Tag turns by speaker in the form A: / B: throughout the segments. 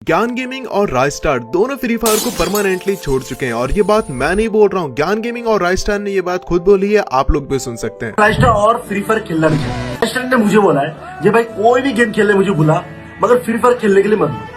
A: ज्ञान गेमिंग और राइस्टार दोनों फ्री फायर को परमानेंटली छोड़ चुके हैं और ये बात मैं नहीं बोल रहा हूँ, ज्ञान गेमिंग और राइस्टार ने ये बात खुद बोली है, आप लोग भी सुन सकते हैं।
B: राइस्टार और फ्री फायर खेलना नहीं चाहिए। राइस्टार ने मुझे बोला है ये भाई कोई भी गेम खेलने मुझे बुला, मगर फ्री फायर खेलने के लिए मत बुला।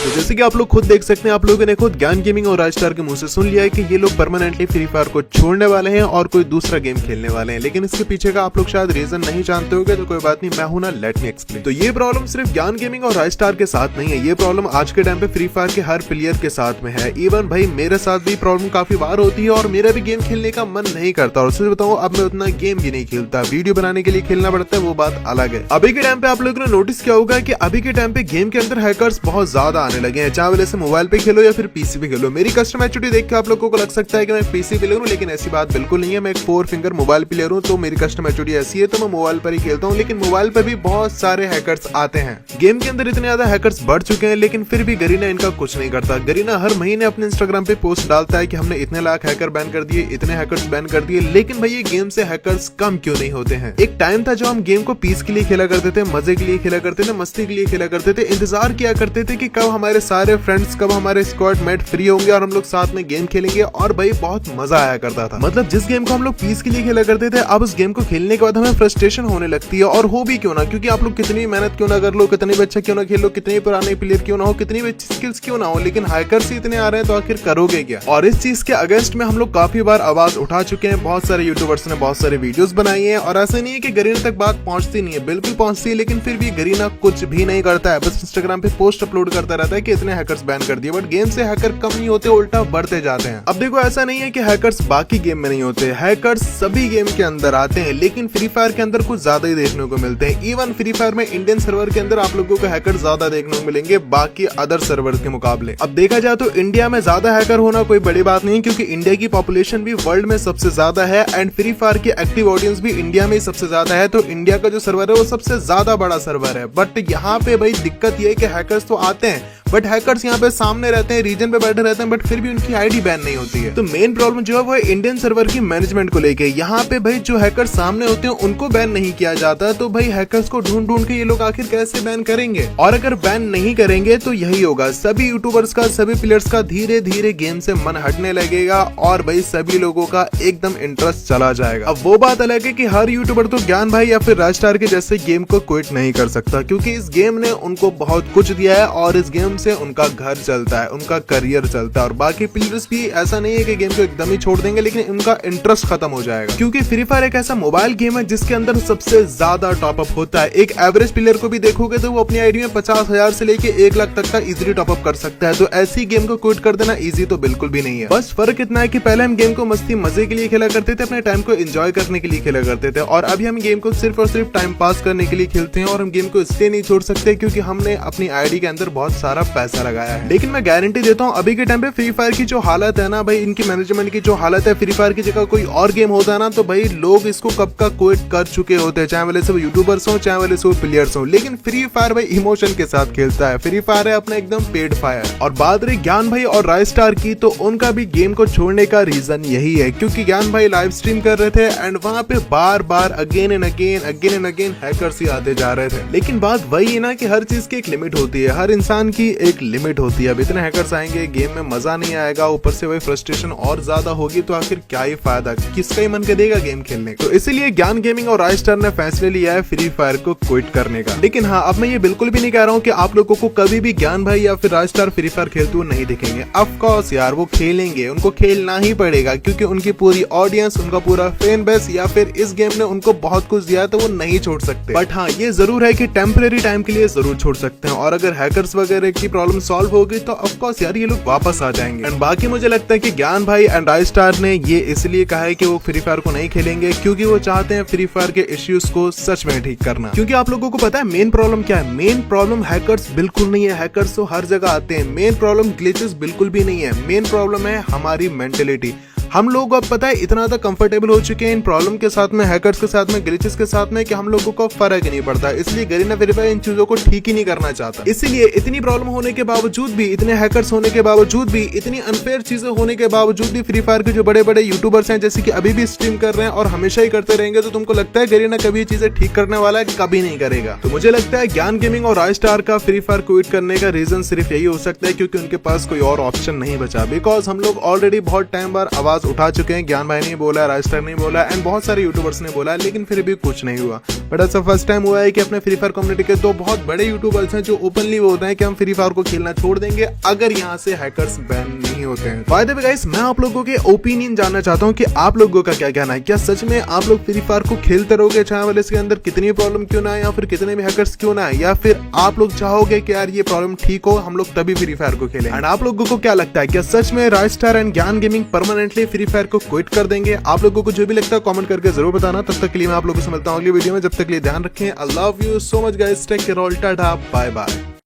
A: तो जैसे कि आप लोग खुद देख सकते हैं, आप लोगों ने खुद ज्ञान गेमिंग और राइस्टार के मुंह से सुन लिया है कि ये लोग परमानेंटली फ्री फायर को छोड़ने वाले हैं और कोई दूसरा गेम खेलने वाले हैं। लेकिन इसके पीछे का आप लोग शायद रीजन नहीं जानते होंगे, तो कोई बात नहीं, मैं हूं ना, लेट मी एक्सप्लेन। तो ये प्रॉब्लम सिर्फ ज्ञान गेमिंग और राइस्टार के साथ नहीं है, ये प्रॉब्लम आज के टाइम पे फ्री फायर के हर प्लेयर के साथ में है। इवन भाई मेरे साथ भी प्रॉब्लम काफी बार होती है और मेरा भी गेम खेलने का मन नहीं करता। और सच बताऊं, अब मैं उतना गेम भी नहीं खेलता, वीडियो बनाने के लिए खेलना पड़ता है, वो बात अलग है। अभी के टाइम पे आप लोगों ने नोटिस किया होगा कि अभी के टाइम पे गेम के अंदर हैकर्स बहुत ज्यादा आने लगे हैं, चाहे मोबाइल पे खेलो या फिर पीसी पे खेलो। मेरी कस्टम एचडी देख के आप लोगों को लग सकता है कि मैं पीसी प्लेयर हूं, लेकिन ऐसी बात बिल्कुल नहीं है। मैं एक 4 फिंगर मोबाइल प्लेयर हूं, तो मेरी कस्टम एचडी ऐसी है, तो मैं मोबाइल पर ही खेलता हूं। लेकिन मोबाइल पर भी बहुत सारे हैकर्स आते हैं। गेम के अंदर इतने ज्यादा हैकर्स बढ़ चुके हैं, लेकिन फिर भी गरीना इनका कुछ नहीं करता। गरीना हर महीने अपने इंस्टाग्राम पे पोस्ट डालता है कि हमने इतने लाख हैकर बैन कर दिए, इतने हैकर्स बैन कर दिए। लेकिन भाई ये गेम से हैकर्स कम क्यों नहीं होते हैं? एक टाइम था जो हम गेम को पीस के लिए खेला करते थे, मजे के लिए खेला करते थे, मस्ती के लिए खेला करते थे, इंतजार किया करते थे कि कब हमारे सारे फ्रेंड्स, कब हमारे स्क्वाड मेट फ्री होंगे और हम लोग साथ में गेम खेलेंगे। और भाई बहुत मजा आया करता था। मतलब जिस गेम को हम लोग पीस के लिए खेला करते थे, अब उस गेम को खेलने के बाद हमें फ्रस्ट्रेशन होने लगती है। और हो भी क्यों ना, क्योंकि आप लोग कितनी मेहनत क्यों ना कर लो, कितनी भी अच्छा क्यों ना खेल लो, कितने पुराने प्लेयर क्यों ना हो, कितनी भी अच्छी स्किल्स क्यों ना हो, लेकिन हैकर्स ही इतने आ रहे हैं तो आखिर करोगे क्या? और इस चीज के अगेंस्ट में हम लोग काफी बार आवाज उठा चुके हैं। बहुत सारे यूट्यूबर्स ने बहुत सारे वीडियोस बनाई हैं और ऐसा नहीं है कि गरीना तक बात पहुंचती नहीं है, बिल्कुल पहुंचती है। लेकिन फिर भी गरीना कुछ भी नहीं करता है, बस इंस्टाग्राम पे पोस्ट अपलोड करता रहता है कि इतने हैकर्स बैन कर दिए। बट गेम से हैकर कम नहीं होते, उल्टा बढ़ते जाते हैं। अब देखो, ऐसा नहीं है कि हैकर्स बाकी गेम में नहीं होते, हैकर्स सभी गेम के अंदर आते हैं, लेकिन फ्री फायर के अंदर कुछ ज्यादा ही देखने को मिलते हैं। इवन फ्री फायर में इंडियन सर्वर के अंदर आप लोगों को हैकर ज्यादा देखने को मिलेंगे बाकी अदर सर्वर के मुकाबले। अब देखा जाए तो इंडिया में ज्यादा हैकर होना कोई बड़ी बात नहीं, क्योंकि इंडिया की पॉपुलेशन भी वर्ल्ड में सबसे ज्यादा है एंड फ्री फायर की एक्टिव ऑडियंस भी इंडिया में ही सबसे ज्यादा है। तो इंडिया का जो सर्वर है वो सबसे ज्यादा बड़ा सर्वर है। बट यहाँ पे भाई दिक्कत ये है कि हैकर्स तो आते हैं, बट हैकर्स यहाँ पे सामने रहते हैं, रीजन पे बैठे रहते हैं, बट फिर भी उनकी आईडी बैन नहीं होती है। तो मेन प्रॉब्लम जो है वो इंडियन सर्वर की मैनेजमेंट को लेके। यहाँ पे भाई जो हैकर्स सामने होते हैं उनको बैन नहीं किया जाता, तो भाई हैकर्स को ढूंढ ढूंढ के ये लोग आखिर कैसे बैन करेंगे? और अगर बैन नहीं करेंगे तो यही होगा, सभी यूट्यूबर्स का, सभी प्लेयर्स का धीरे धीरे गेम से मन हटने लगेगा और भाई सभी लोगों का एकदम इंटरेस्ट चला जाएगा। अब वो बात अलग है कि हर यूट्यूबर तो ज्ञान भाई या फिर राइस्टार के जैसे गेम को क्विट नहीं कर सकता, क्योंकि इस गेम ने उनको बहुत कुछ दिया है और इस गेम से उनका घर चलता है, उनका करियर चलता है। और बाकी प्लेयर्स भी ऐसा नहीं है कि गेम को एकदम ही छोड़ देंगे, लेकिन उनका इंटरेस्ट खत्म हो जाएगा। क्योंकि फ्री फायर एक ऐसा मोबाइल गेम है जिसके अंदर सबसे ज्यादा टॉपअप होता है। एक एवरेज प्लेयर को भी देखोगे तो वो अपनी आईडी में 50,000 से लेके 1 लाख तक का इजीली टॉपअप कर सकता है। तो ऐसी गेम को क्विट कर देना इजी तो बिल्कुल भी नहीं है। बस फर्क इतना है कि पहले हम गेम को मस्ती मजे के लिए खेला करते थे, अपने टाइम को एंजॉय करने के लिए खेला करते थे, और अभी हम गेम को सिर्फ और सिर्फ टाइम पास करने के लिए खेलते हैं। और हम गेम को इसलिए नहीं छोड़ सकते क्योंकि हमने अपनी आईडी के अंदर बहुत सारा पैसा लगाया है। लेकिन मैं गारंटी देता हूँ, अभी के टाइम पे फ्री फायर की जो हालत है ना भाई, इनकी मैनेजमेंट की जो हालत है, फ्री फायर की जगह कोई और गेम होता है ना तो भाई लोग इसको कब का क्विट कर चुके होते हैं, चाहे वाले सब यूट्यूबर्स हो, चाहे वाले सब प्लेयर्स हो। लेकिन फ्री फायर भाई इमोशन के साथ खेलता है, फ्री फायर है अपना एकदम पेड फायर। और बात रही ज्ञान भाई और राइस्टार की, तो उनका भी गेम को छोड़ने का रीजन यही है, क्योंकि ज्ञान भाई लाइव स्ट्रीम कर रहे थे एंड वहां पे बार बार अगेन एंड अगेन हैकर्स ही आते जा रहे थे। लेकिन बात वही है ना कि हर चीज की एक लिमिट होती है, हर इंसान की एक लिमिट होती है। अब इतने हैकर्स आएंगे, गेम में मजा नहीं आएगा, ऊपर से वही फ्रस्ट्रेशन और ज्यादा होगी, तो आखिर क्या ही फायदा, किसका ही मन करेगा गेम खेलने को? तो इसीलिए ज्ञान गेमिंग और राइस्टार ने फैसले लिया है फ्री फायर को क्विट करने का। लेकिन हाँ, अब मैं ये बिल्कुल भी नहीं कह रहा हूँ कि आप लोगों को कभी भी ज्ञान भाई या फिर राइस्टार फ्री फायर खेलते हुए नहीं दिखेंगे। ऑफ कोर्स यार, वो खेलेंगे, उनको खेलना ही पड़ेगा, क्योंकि उनकी पूरी ऑडियंस, उनका पूरा फैन बेस या फिर इस गेम ने उनको बहुत कुछ दिया है, तो वो नहीं छोड़ सकते। बट हाँ, ये जरूर है कि टेम्परेरी टाइम के लिए जरूर छोड़ सकते हैं, और अगर हैकर्स वगैरह की प्रॉब्लम सॉल्व होगी तो ऑफ कोर्स यार ये लोग वापस आ जाएंगे। एंड बाकी मुझे लगता है कि ज्ञान भाई एंड राइस्टार ने ये इसलिए कहा है कि वो फ्री फायर को नहीं खेलेंगे, क्योंकि वो चाहते हैं फ्री फायर के इश्यूज को सच में ठीक करना। क्योंकि आप लोगों को पता है मेन प्रॉब्लम क्या है? मेन प्रॉब्लम हैकर्स बिल्कुल नहीं है, हैकर्स तो हर जगह आते हैं। मेन प्रॉब्लम ग्लिचेस बिल्कुल भी नहीं है, मेन प्रॉब्लम है हमारी मेंटेलिटी। हम लोग अब पता है इतना ज्यादा कंफर्टेबल हो चुके हैं इन प्रॉब्लम के साथ में, हैकर्स के साथ में, ग्लिचेस के साथ में, कि हम लोगों को फर्क ही नहीं पड़ता। इसलिए गरीना फ्री फायर इन चीजों को ठीक ही नहीं करना चाहता। इसीलिए इतनी प्रॉब्लम होने के बावजूद भी, इतने हैकर्स होने के बावजूद भी, इतनी अनफेयर चीजें होने के बावजूद भी फ्री फायर के जो बड़े बड़े यूट्यूबर्स हैं, जैसे कि अभी भी स्ट्रीम कर रहे हैं और हमेशा ही करते रहेंगे, तो तुमको लगता है गरीना कभी ये चीजें ठीक करने वाला है? कभी नहीं करेगा। तो मुझे लगता है ज्ञान गेमिंग और राज स्टार का फ्री फायर क्विट करने का रीजन सिर्फ यही हो सकता है क्योंकि उनके पास कोई और ऑप्शन नहीं बचा। बिकॉज हम लोग ऑलरेडी बहुत टाइम बार आवाज उठा चुके हैं, ज्ञान भाई ने बोला, राज स्टार ने बोला एंड बहुत सारे यूट्यूबर्स ने बोला, लेकिन फिर भी कुछ नहीं हुआ। बट ऐसा फर्स्ट टाइम हुआ है कि अपने फ्री फायर कम्युनिटी के दो बहुत बड़े यूट्यूबर्स हैं जो ओपनली बोल रहे हैं कि हम फ्री फायर को खेलना छोड़ देंगे अगर यहाँ से हैकर्स बैन नहीं होते हैं। बाय द वे गाइस, मैं आप लोगों के ओपिनियन जानना चाहता हूँ कि आप लोगों का क्या कहना है। क्या सच में आप लोग फ्री फायर को खेलते रहोगे चाहे वाले इसके अंदर कितनी प्रॉब्लम क्यों ना है, या फिर कितने भी हैकर्स क्यों ना है, या फिर आप लोग चाहोगे कि यार ये प्रॉब्लम ठीक हो, हम लोग तभी फ्री फायर को खेलें? एंड आप लोगों को क्या लगता है, क्या सच में राज स्टार एंड ज्ञान गेमिंग परमानेंटली फ्री फायर को क्विट कर देंगे? आप लोगों को जो भी लगता है कमेंट करके जरूर बताना। तब तक के लिए मैं आप लोगों से मिलता हूँ अगली वीडियो में। जब तक के लिए ध्यान रखें। I love you so much guys, take care, all tata, bye bye.